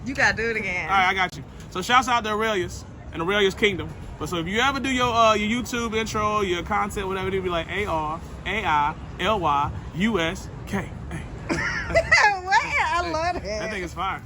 You gotta do it again. All right, I got you. So shouts out to Arailyus and Arailyus Kingdom. But so if you ever do your YouTube intro, your content, whatever, it'll be like ARAILYUSK. I love that. That thing is fire.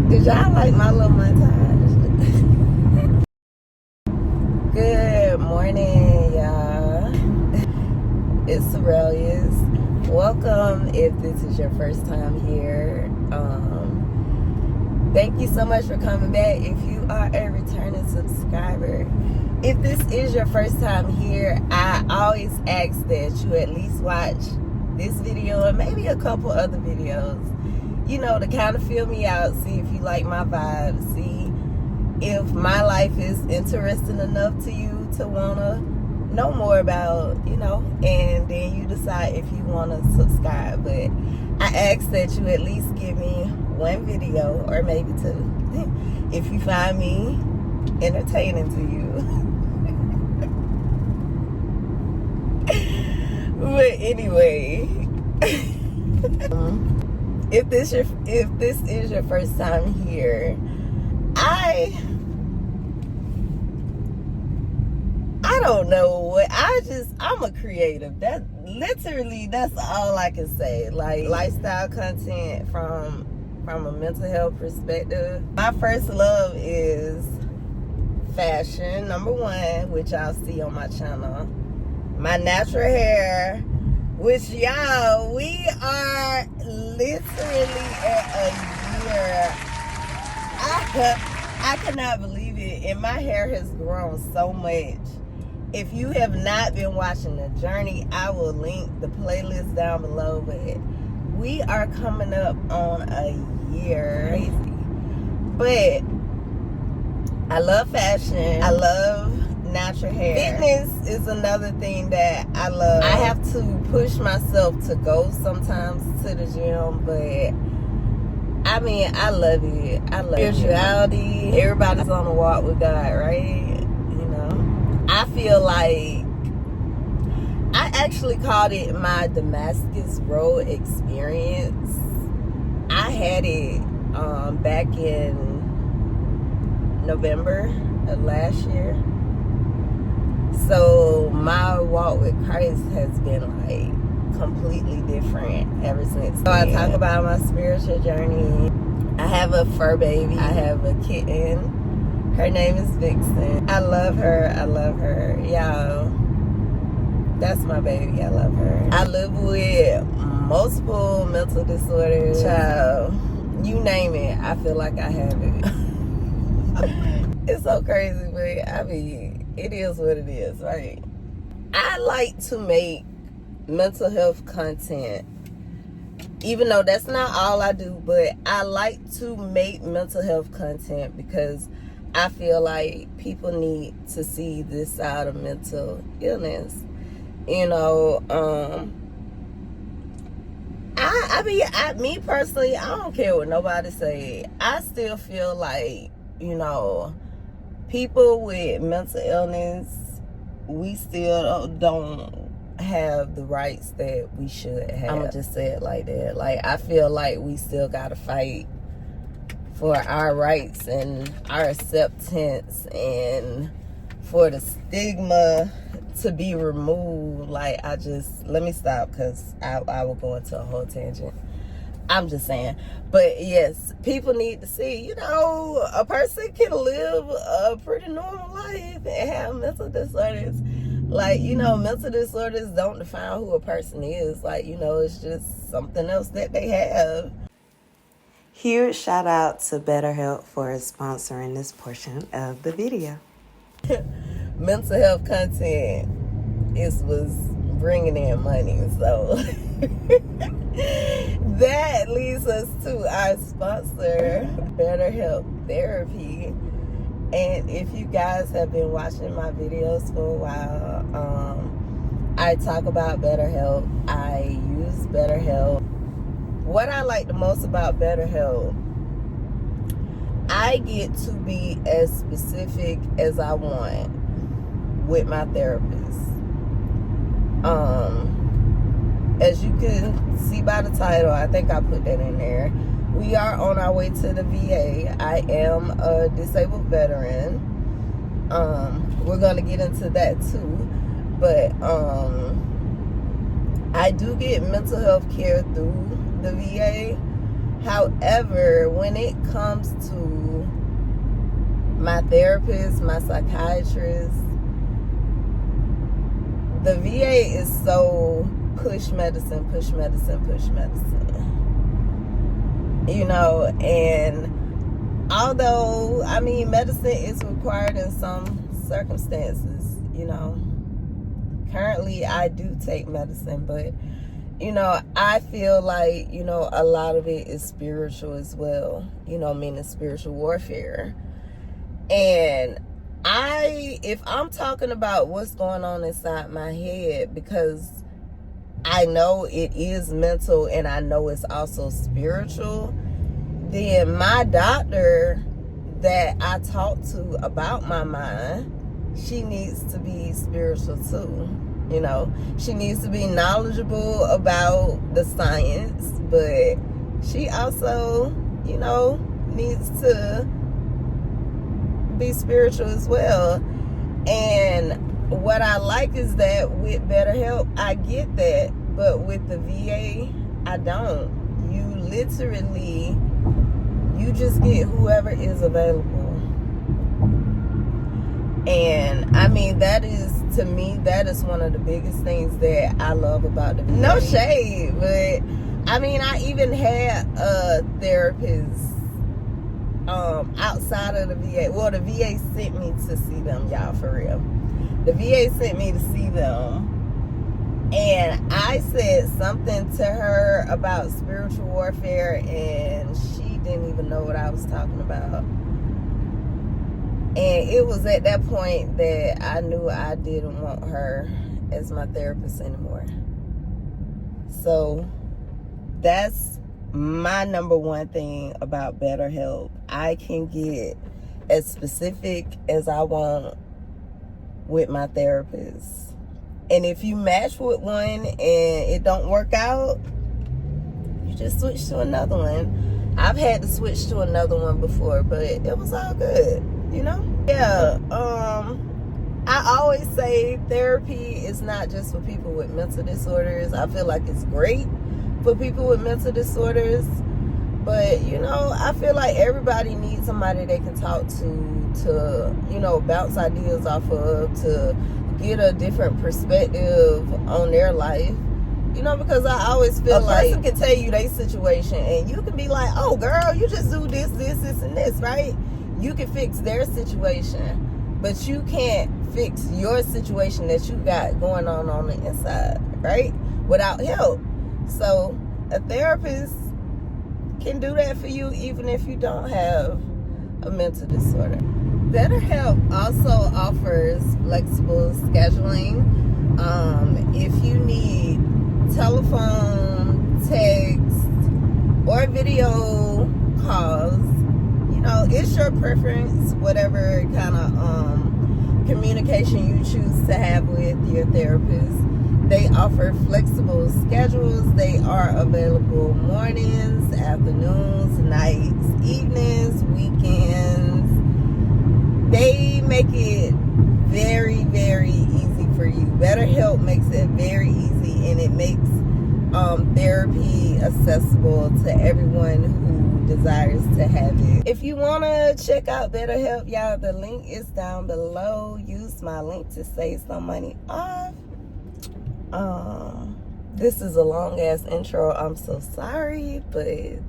Did y'all like my little montage? Good morning, y'all. It's Arailyus. Welcome if this is your first time here. Thank you so much for coming back. If you are a returning subscriber, if this is your first time here, I always ask that you at least watch this video and maybe a couple other videos, you know, to kind of feel me out, see if you like my vibe, see if my life is interesting enough to you to want to know more about, you know, and then you decide if you want to subscribe. But I ask that you at least give me one video or maybe two if you find me entertaining to you. But anyway, if this is your first time here, I don't know what I'm a creative. That's all I can say. Like lifestyle content from a mental health perspective. My first love is fashion, number one, which y'all see on my channel. My natural hair, which y'all, we are literally at a year. I cannot believe it, and my hair has grown so much. If you have not been watching the journey, I will link the playlist down below, but we are coming up on a year. Crazy. But I love fashion. I love natural hair. Fitness is another thing that I love. I have to push myself to go sometimes to the gym, but I mean, I love it. I love spirituality. Everybody's on a walk with God, right? You know, I feel like I actually called it my Damascus Road experience. I had it back in November of last year. So my walk with Christ has been like completely different ever since. So I talk about my spiritual journey. I have a fur baby. I have a kitten. Her name is Vixen. I love her. I love her. Y'all, That's my baby. I love her. I live with multiple mental disorders. Child, you name it, I feel like I have it. It's so crazy, but I mean, it is what it is, right? I like to make mental health content, even though that's not all I do, but I like to make mental health content because I feel like people need to see this side of mental illness. You know, me personally, I don't care what nobody say. I still feel like, you know, people with mental illness, we still don't have the rights that we should have. I'm gonna just say it like that. Like, I feel like we still gotta fight for our rights and our acceptance and for the stigma to be removed. Like, let me stop because I will go into a whole tangent. I'm just saying. But yes, people need to see, you know, a person can live a pretty normal life and have mental disorders. Like, you know, mental disorders don't define who a person is. Like, you know, it's just something else that they have. Huge shout out to BetterHelp for sponsoring this portion of the video. Mental health content was bringing in money, so that leads us to our sponsor, BetterHelp Therapy. And if you guys have been watching my videos for a while, I talk about BetterHelp. I use BetterHelp. What I like the most about BetterHelp, I get to be as specific as I want with my therapist. As you can see by the title, I think I put that in there. We are on our way to the VA. I am a disabled veteran. We're going to get into that too. But I do get mental health care through the VA. However, when it comes to my therapist, my psychiatrist, the VA is so push medicine. You know, and although, I mean, medicine is required in some circumstances, you know. Currently, I do take medicine, but, you know, I feel like, you know, a lot of it is spiritual as well, you know, meaning spiritual warfare. And if I'm talking about what's going on inside my head, because I know it is mental and I know it's also spiritual, then my doctor that I talk to about my mind, she needs to be spiritual too. You know, she needs to be knowledgeable about the science, but she also, you know, needs to be spiritual as well. And what I like is that with BetterHelp, I get that, but with the VA, I don't. You just get whoever is available. And I mean, that is, to me, that is one of the biggest things that I love about the VA. No shade, but I mean, I even had a therapist outside of the VA. Well, the VA sent me to see them, y'all, for real. The VA sent me to see them. And I said something to her about spiritual warfare, and she didn't even know what I was talking about. And it was at that point that I knew I didn't want her as my therapist anymore. So that's my number one thing about BetterHelp. I can get as specific as I want with my therapist. And if you match with one and it don't work out, you just switch to another one. I've had to switch to another one before, but it was all good, you know? Yeah, I always say therapy is not just for people with mental disorders. I feel like it's great for people with mental disorders, but, you know, I feel like everybody needs somebody they can talk to, you know, bounce ideas off of, to get a different perspective on their life. You know, because I always feel like a person can tell you their situation and you can be like, oh girl, you just do this, and this, right? You can fix their situation, but you can't fix your situation that you got going on the inside, right? Without help. So a therapist can do that for you even if you don't have a mental disorder. BetterHelp also offers flexible scheduling. If you need telephone, text, or video calls, you know, it's your preference, whatever kind of communication you choose to have with your therapist. They offer flexible schedules. They are available mornings, afternoons, nights, evenings, weekends. They make it very, very easy for you. BetterHelp makes it very easy, and it makes therapy accessible to everyone who desires to have it. If you want to check out BetterHelp, y'all, the link is down below. Use my link to save some money off. This is a long ass intro. I'm so sorry, but I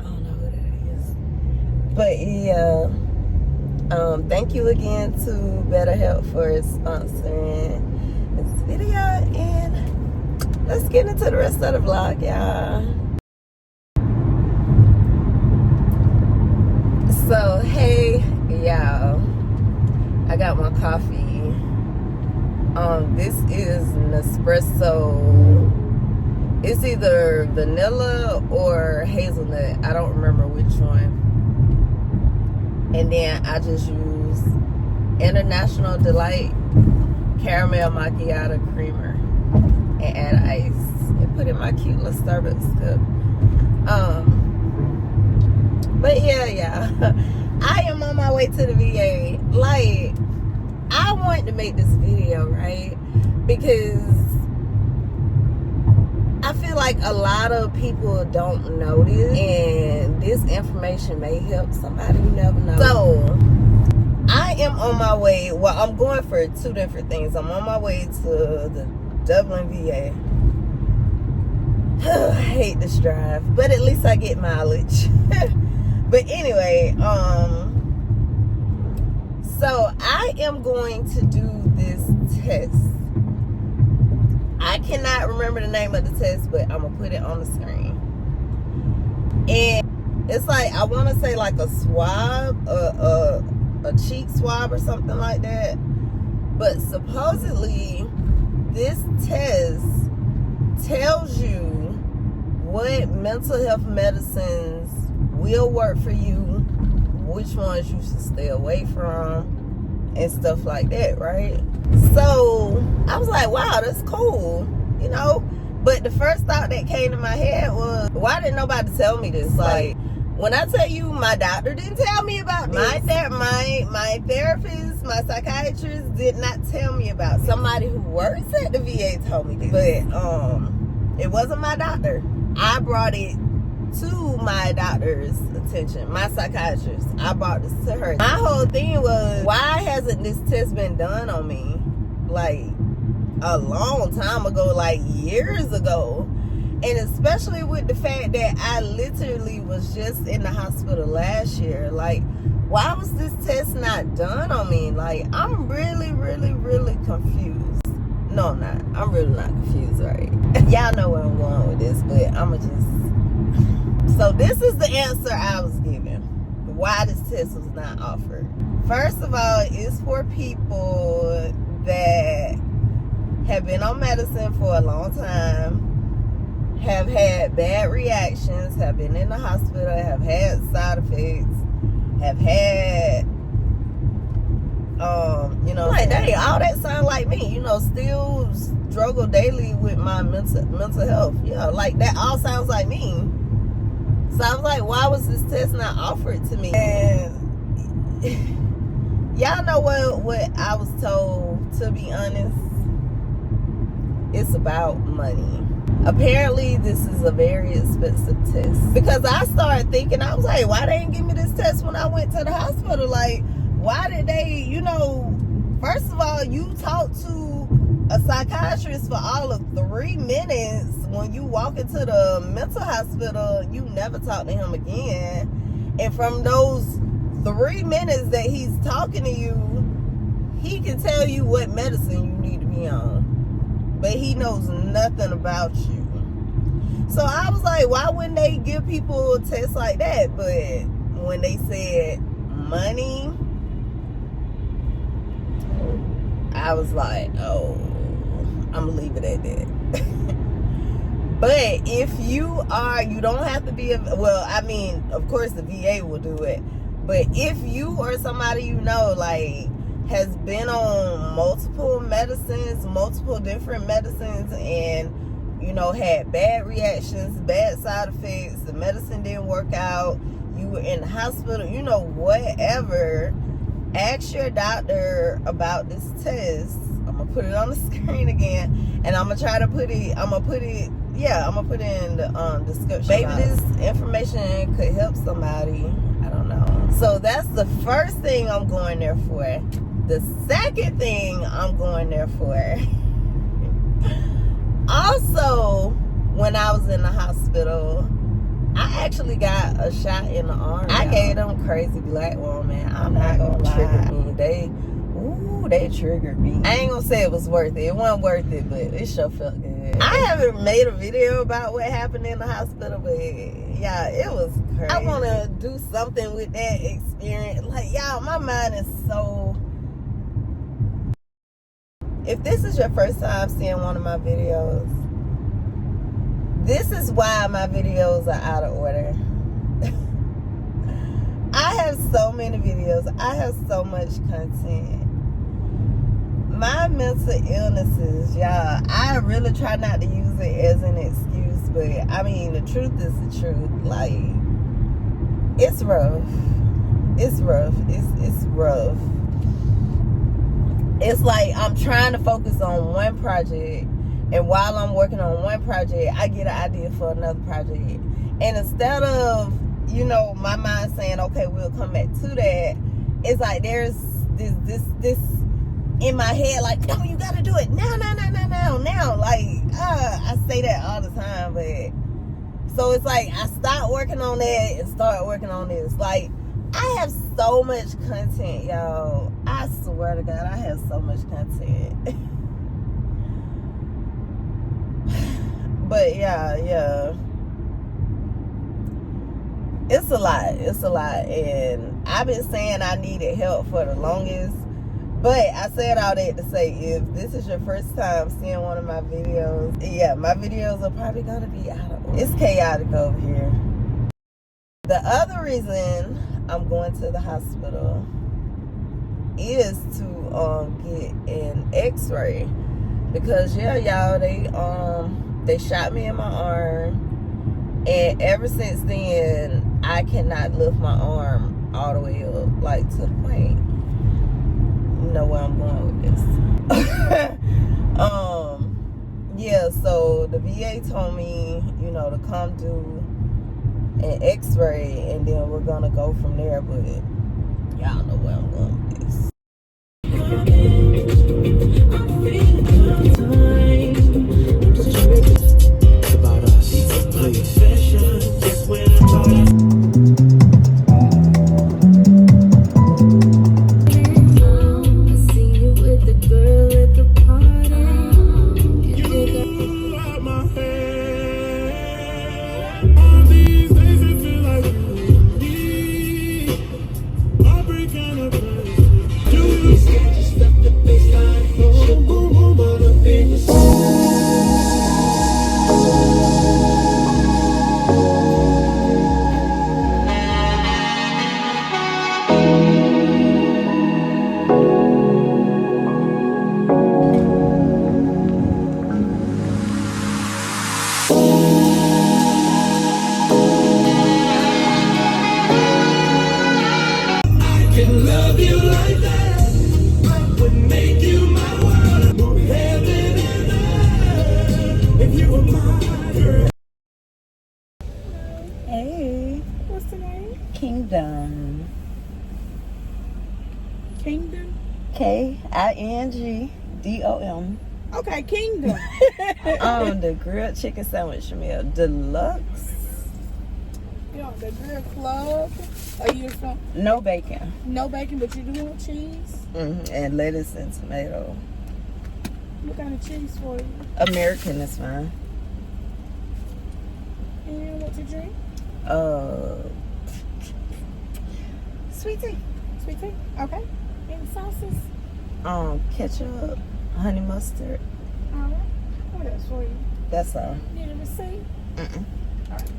don't know who that is. But yeah, thank you again to BetterHelp for sponsoring this video, and let's get into the rest of the vlog, y'all. So hey y'all, I got my coffee. This is Nespresso. It's either vanilla or hazelnut. I don't remember which one. And then I just use International Delight Caramel Macchiato Creamer and add ice and put in my cute little Starbucks cup. But yeah, I am on my way to the VA. Like, I wanted to make this video, right? Because I feel like a lot of people don't know this, and this information may help somebody who never knows. So, I am on my way. Well, I'm going for two different things. I'm on my way to the Dublin VA. I hate this drive, but at least I get mileage. But anyway, so I am going to do this test. I cannot remember the name of the test, but I'm gonna put it on the screen. And it's like, I want to say like a swab, a cheek swab or something like that. But supposedly, this test tells you what mental health medicines will work for you, which ones you should stay away from, and stuff like that, right? So I was like, wow, that's cool, you know? But the first thought that came to my head was, why didn't nobody tell me this? Like, when I tell you my doctor didn't tell me about this, my therapist, my psychiatrist did not tell me about this. Somebody who works at the VA told me this. But it wasn't my doctor. I brought it to my doctor's attention, my psychiatrist. I brought this to her. My whole thing was, why hasn't this test been done on me like a long time ago, like years ago? And especially with the fact that I literally was just in the hospital last year. Like, why was this test not done on me? Like, I'm really, really, really confused. No, I'm not. I'm really not confused, right? Y'all know where I'm going with this, but I'ma just... So this is the answer I was given. Why this test was not offered. First of all, it's for people that have been on medicine for a long time, have had bad reactions, have been in the hospital, have had side effects, have had, you know, like, dang, all that sound like me, you know, still struggle daily with my mental health, you know, like, that all sounds like me. So I was like, why was this test not offered to me? And y'all know what I was told, to be honest? It's about money. Apparently, this is a very expensive test. Because I started thinking, I was like, why they didn't give me this test when I went to the hospital? Like, Why did they, first of all, you talked to a psychiatrist for all of 3 minutes. When you walk into the mental hospital, you never talk to him again. And from those 3 minutes that he's talking to you, he can tell you what medicine you need to be on. But he knows nothing about you. So I was like, why wouldn't they give people tests like that? But when they said money, I was like, oh, I'm gonna leave it at that. But if you don't have to be, of course the VA will do it. But if you or somebody has been on multiple different medicines, and had bad reactions, bad side effects, the medicine didn't work out, you were in the hospital, whatever, ask your doctor about this test. I'm gonna put it on the screen again, and I'm gonna put it in the description. Maybe this information could help somebody. I don't know. So that's the first thing I'm going there for. The second thing I'm going there for, also, when I was in the hospital, I actually got a shot in the arm. I gave them crazy black woman. I'm not gonna lie. They triggered me. I ain't gonna say it was worth it. It wasn't worth it, but it sure felt good. I haven't made a video about what happened in the hospital, but yeah, it was crazy. I want to do something with that experience. Y'all, my mind is so... If this is your first time seeing one of my videos, this is why my videos are out of order. I have so many videos. I have so much content. My mental illnesses, y'all, I really try not to use it as an excuse, but the truth is the truth. It's rough. It's rough. It's rough. It's like I'm trying to focus on one project, and while I'm working on one project, I get an idea for another project. And instead of, my mind saying, okay, we'll come back to that, it's like there's this in my head, no, you gotta do it now. I say that all the time, but so it's like I stop working on that and start working on this. I have so much content, y'all. I swear to God, I have so much content. But yeah. It's a lot. And I've been saying I needed help for the longest. But I said all that to say, if this is your first time seeing one of my videos, yeah, my videos are probably going to be out of order. It's chaotic over here. The other reason I'm going to the hospital is to get an x-ray, because y'all, they shot me in my arm, and ever since then I cannot lift my arm all the way up, to the point. You know where I'm going with this. Yeah, so the VA told me, to come do an x-ray, and then we're gonna go from there, but y'all know where I'm going with this. It's about us, please. KINGDOM. Okay, Kingdom. The grilled chicken sandwich meal. Deluxe. You know, the grill club. Are you from? No bacon. No bacon, but you do want cheese? And lettuce and tomato. What kind of cheese for you? American is fine. And what to drink? Sweet tea. Sweet tea? Okay. Any sauces? Ketchup, honey mustard. Alright. What else for you? That's all. Need a receipt? Alright.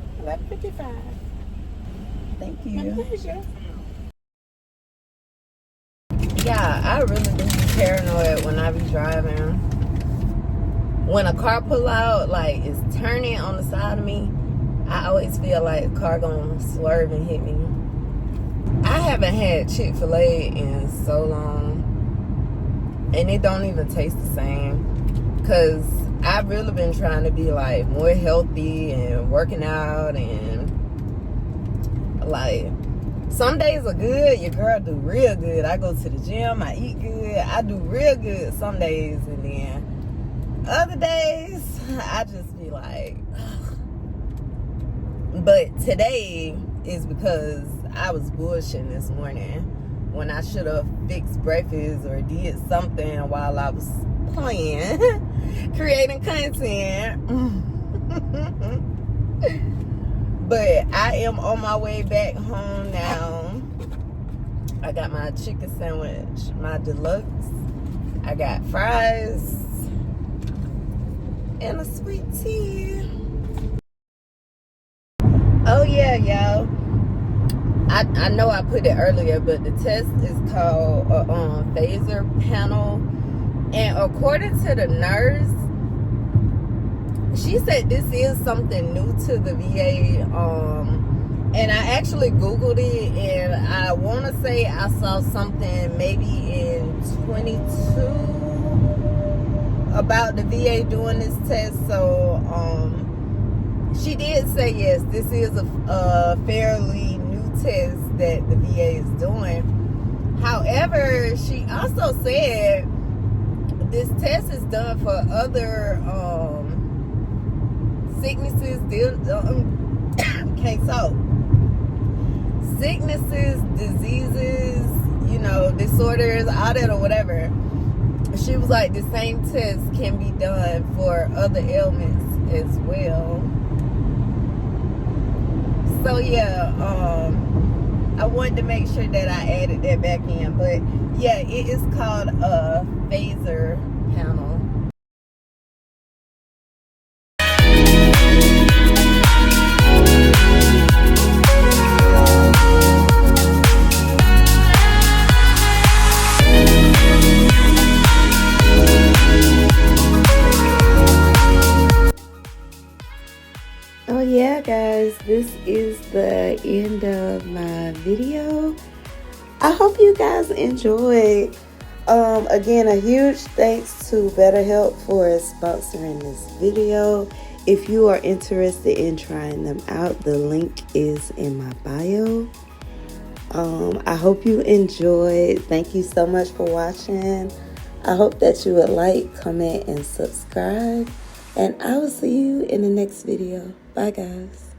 $11.55. Thank My you. pleasure. Yeah, I really do be paranoid when I be driving. When a car pull out, like it's turning on the side of me, I always feel like the car gonna swerve and hit me. I haven't had Chick-fil-A in so long, and it don't even taste the same. Cause I've really been trying to be like more healthy and working out, and like some days are good. Your girl do real good. I go to the gym, I eat good, I do real good some days, and then other days I just be like, ugh. But today is because I was bullshitting this morning when I should have fixed breakfast or did something while I was playing, creating content. But I am on my way back home now. I got my chicken sandwich, my deluxe. I got fries and a sweet tea. Oh yeah, y'all. I know I put it earlier, but the test is called phaser panel. And according to the nurse, she said this is something new to the VA. And I actually Googled it, and I want to say I saw something maybe in 22 about the VA doing this test. So she did say yes, this is a fairly new test that the VA is doing. However, she also said this test is done for other sicknesses, can't talk. Sicknesses, diseases, disorders, all that or whatever. She was like, the same test can be done for other ailments as well. So yeah, I wanted to make sure that I added that back in. But yeah, it is called a phaser panel. Oh yeah, guys, this is the end of my video. I hope you guys enjoyed. Again, a huge thanks to BetterHelp for sponsoring this video. If you are interested in trying them out, the link is in my bio. I hope you enjoyed. Thank you so much for watching. I hope that you would like, comment, and subscribe. And I will see you in the next video. Bye, guys.